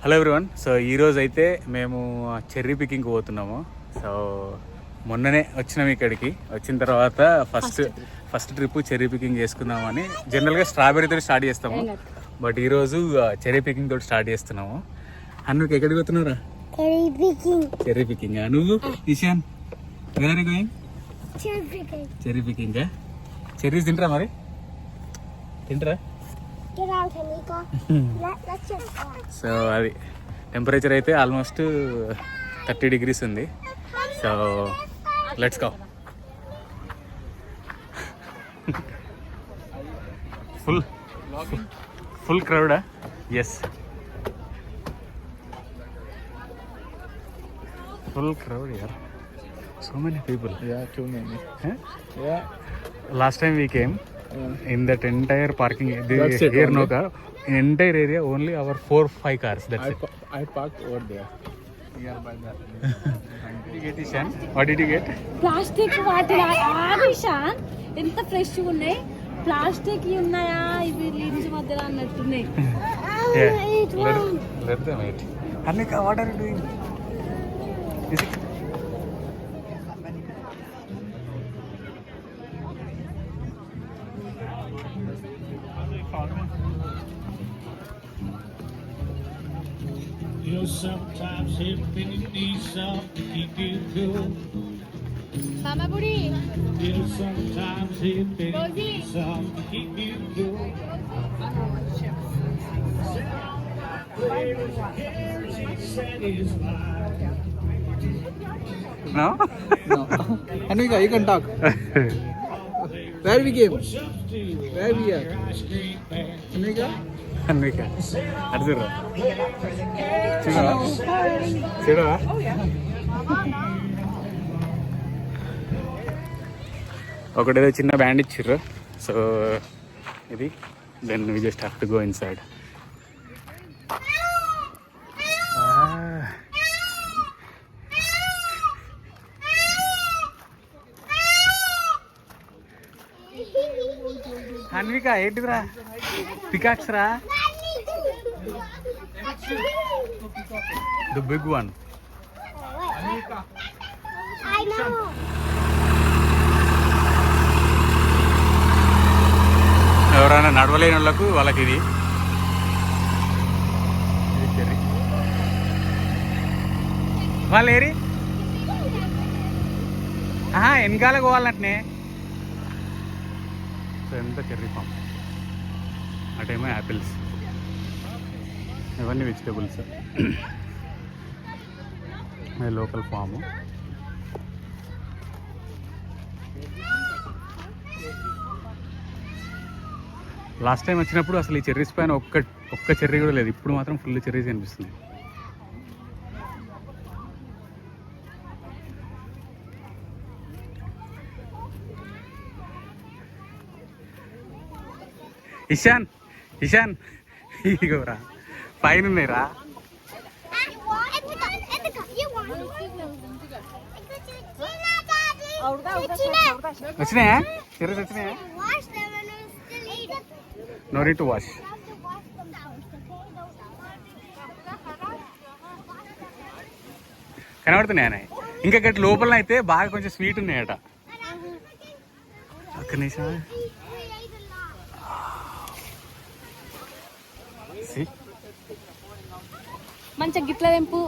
Hello everyone. So ఈరోజు అయితే మేము చెర్రీ పికింగ్కి పోతున్నాము. సో మొన్ననే వచ్చినాం ఇక్కడికి. వచ్చిన తర్వాత ఫస్ట్ ట్రిప్ చెర్రీ పికింగ్ చేసుకుందామని. జనరల్గా స్ట్రాబెర్రీతో స్టార్ట్ చేస్తాము, బట్ ఈరోజు చెర్రీ పికింగ్ తోటి స్టార్ట్ చేస్తున్నాము. అన్నుకి ఎక్కడికి పోతున్నావురా? Cherry picking. నువ్వు Ishan where are you going? Cherry picking. Cherries తింటారా? మరి తింటారా? సో అది టెంపరేచర్ అయితే ఆల్మోస్ట్ 30 degrees ఉంది. So let's go. ఫుల్ క్రౌడా? Yes, full crowd here. So many people. Yeah, too many. Huh? Yeah. Last time we came, in that entire parking That's it here, only? no car. In entire area, only our 4-5 cars. That's it. I parked over there. Yeah, by that. What did you get, Ishan? What did you get? Plastic వాటి ఆవిషాన్ ఎంత fresh ఉన్నాయి. Plastic ఉన్నాయా ఇవి leaves మధ్యలో అన్నట్టున్నాయి. Let them eat. Annika, what are you doing? Is it? You know, sometimes everything you need something to keep you cool. సామబుడి You know, sometimes everything you need something to keep you cool. No? No. Anvika, you can talk. Where we came? Where we are? Anvika? Annika, అడుగురా. చూడవా? ఒకటేదో చిన్న band ఇచ్చిర్రు. So ఇది then we just have to go inside. Anvika ఏంటిదిరా? Pickaxe రా, the big one. I know. ఎవరైనా నడవలేని వాళ్ళకు వాళ్ళకి ఇది చెర్రీ. వాళ్ళు ఏరి వెనకాల పోవాలన్నట్నే. సో ఎంత చెర్రీ ఫామ్, అటేమో యాపిల్స్, ఇవన్నీ vegetables. Local farm. Last time వచ్చినప్పుడు అసలు ఈ చెర్రీస్ పైన ఒక్క చెర్రీ కూడా లేదు. ఇప్పుడు మాత్రం ఫుల్ చెర్రీస్ కనిపిస్తుంది. ఇషాన్ ఇగోరా పైన ఉన్నాయిరా. వచ్చినాయా చెర్రీస్? వచ్చినాయా? No need to wash. కనబడుతున్నాయా? ఇంకా గట్టి లోపల అయితే బాగా కొంచెం స్వీట్ ఉన్నాయట. ఒక్క నిమిషం. మంచిగా గిట్ల తెంపు.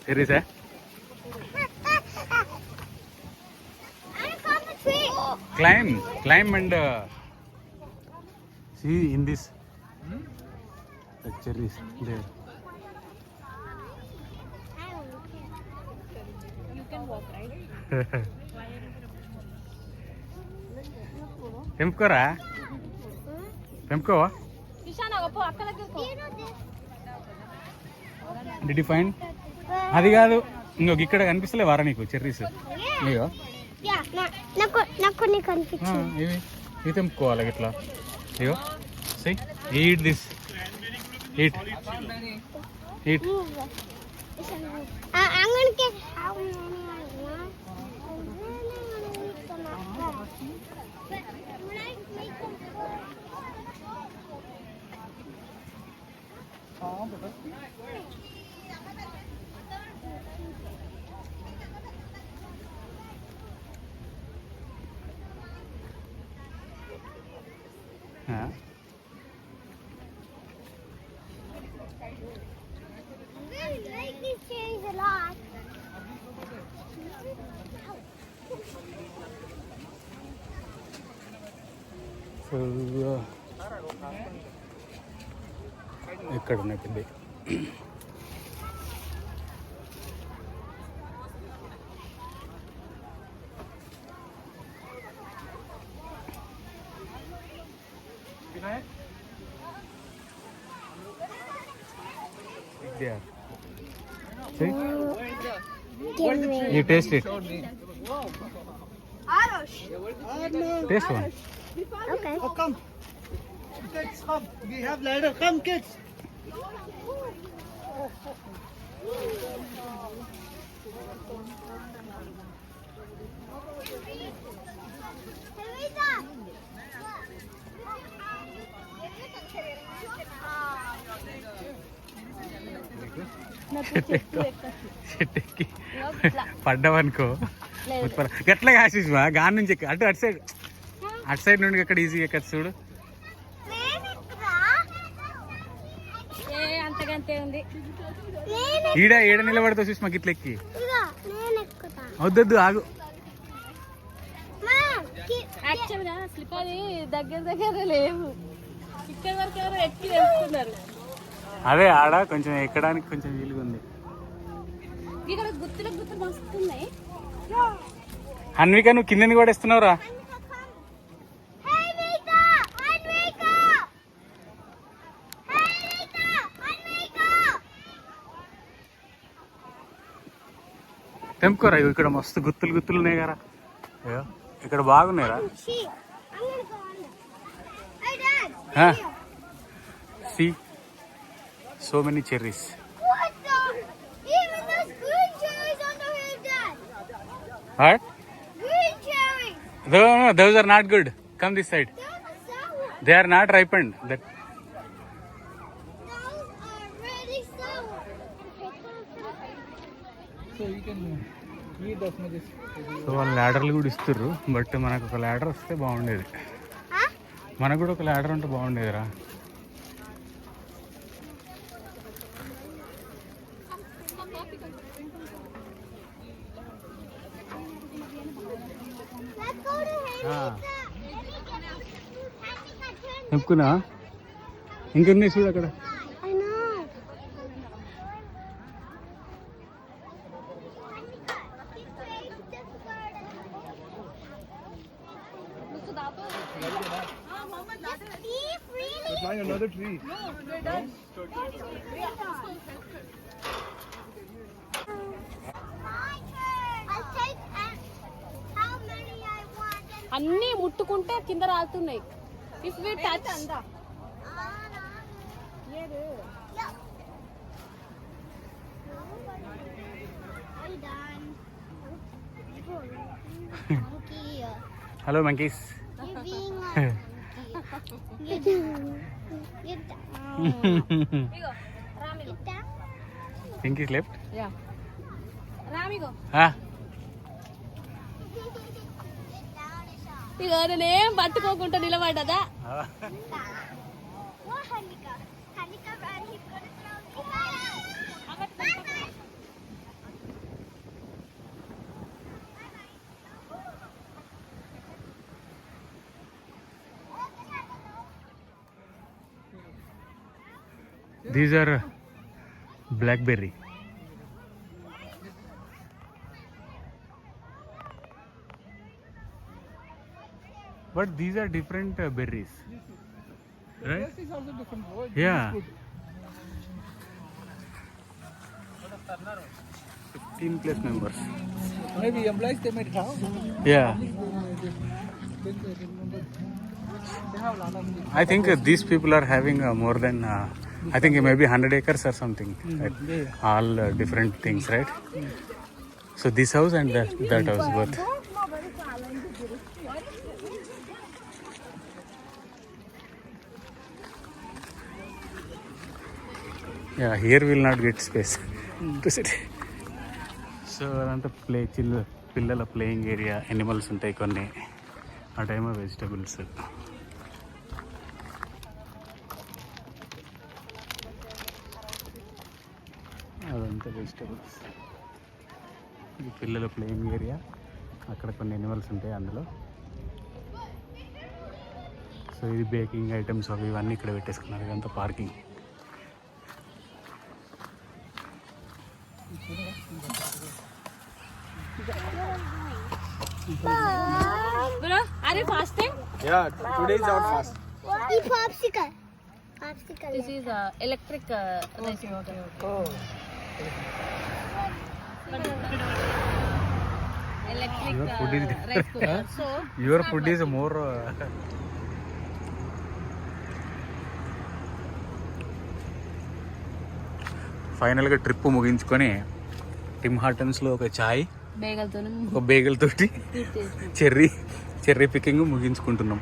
చెర్రీసా? Climb and see in this the cherries there. You can walk, right? తెంపుకోరా? తెంపుకో. Ishan అగపో అక్క దగ్గరకు. Did you find? అది కాదు, ఇంకొక ఇక్కడ కనిపిస్తలే వారా నీకు చెర్రీస్? ఇగో ఇవి తెంపుకోవాలి ఇట్లా. ఇగో see, eat this, eat. I'm gonna get so ఇక్కడ ఉన్నాయి పెద్ద you taste it. Taste one. Okay. Oh, come. Kids, come. We have ladder. Come, kids. చెట్టుకి పడ్డావనుకో గట్లా ఆశిష్మా గాని నుంచి అటు సైడ్ నుండి ఎక్కడ ఈజీగా ఎక్కడ చూడు అంతకంతే ఉంది. ఈడ నిలబడతావు సుష్మా గిట్ల ఎక్కి వద్దొద్దు ఆగు. యాక్చువల్గా స్లిప్ అది దగ్గర లేవు, ఇక్కడ వరకు ఎవరు ఎక్కి వెళ్తున్నారు. అదే ఆడ కొంచెం ఎక్కడానికి కొంచెం వీలుగా ఉంది. ఇక్కడ గుత్తులు మస్తున్నాయి. అన్విక నువ్వు కిందని కూడా ఇస్తున్నావురా. తెంపుకోరా, ఇక్కడ మస్తు గుత్తులు ఉన్నాయి కదా, ఇక్కడ బాగున్నాయిరా. See, so many cherries. What? Green cherries. No, those are not good. Come this side. They are not ripened. Those are really sour. So you can eat as much as. So వాళ్ళు ల్యాడర్లు కూడా ఇస్తుర్రు, but మనకు ఒక ladder వస్తే బాగుండేది. మనకు కూడా ఒక ladder ఉంటే బాగుండేదిరా. చెప్పుకున్నా ఇంకెన్ని చూడు అక్కడ. Find another tree. అన్నీ ముట్టుకుంటే కింద రాలుతున్నాయి. If we touch hello monkeys. Pinkies left. రామిగో ఆ ఇక నేనేం పట్టుకోకుండా నిలబడ్డదా. These are blackberry. But these are different berries, right? This is also different. Yeah. 15+ members. Maybe employees they might have. Yeah. They have a lot of. I think these people are having more than I think maybe 100 acres or something. Right? All different things, right? So this house and that house both. Yeah, here will not get space to sit. So అదంతా పిల్లల playing area, animals ఉంటాయి కొన్ని, ఆ time vegetables. అదంతా vegetables. ఇది పిల్లల playing area, అక్కడ కొన్ని ఎనిమల్స్ ఉంటాయి అందులో. సో ఇది బేకింగ్ ఐటమ్స్ అవి ఇవన్నీ ఇక్కడ పెట్టేసుకున్నారు. ఇదంతా parking. Bro, are you fasting? Yeah, today is our fast. Popsicle. This is electric rice cooker. Oh. Electric Your food is rice cooker. So your food is more. ఫైనల్గా trip ముగించుకొని Tim హార్టన్స్లో ఒక చాయ్, బేగల్తో ఒక bagel తోటి cherry picking ముగించుకుంటున్నాం.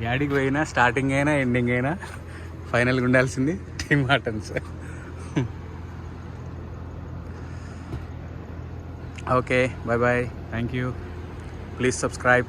యాడికి పోయినా starting అయినా ending అయినా ఫైనల్గా ఉండాల్సింది Tim Hortons. Okay, bye bye, thank you, please subscribe.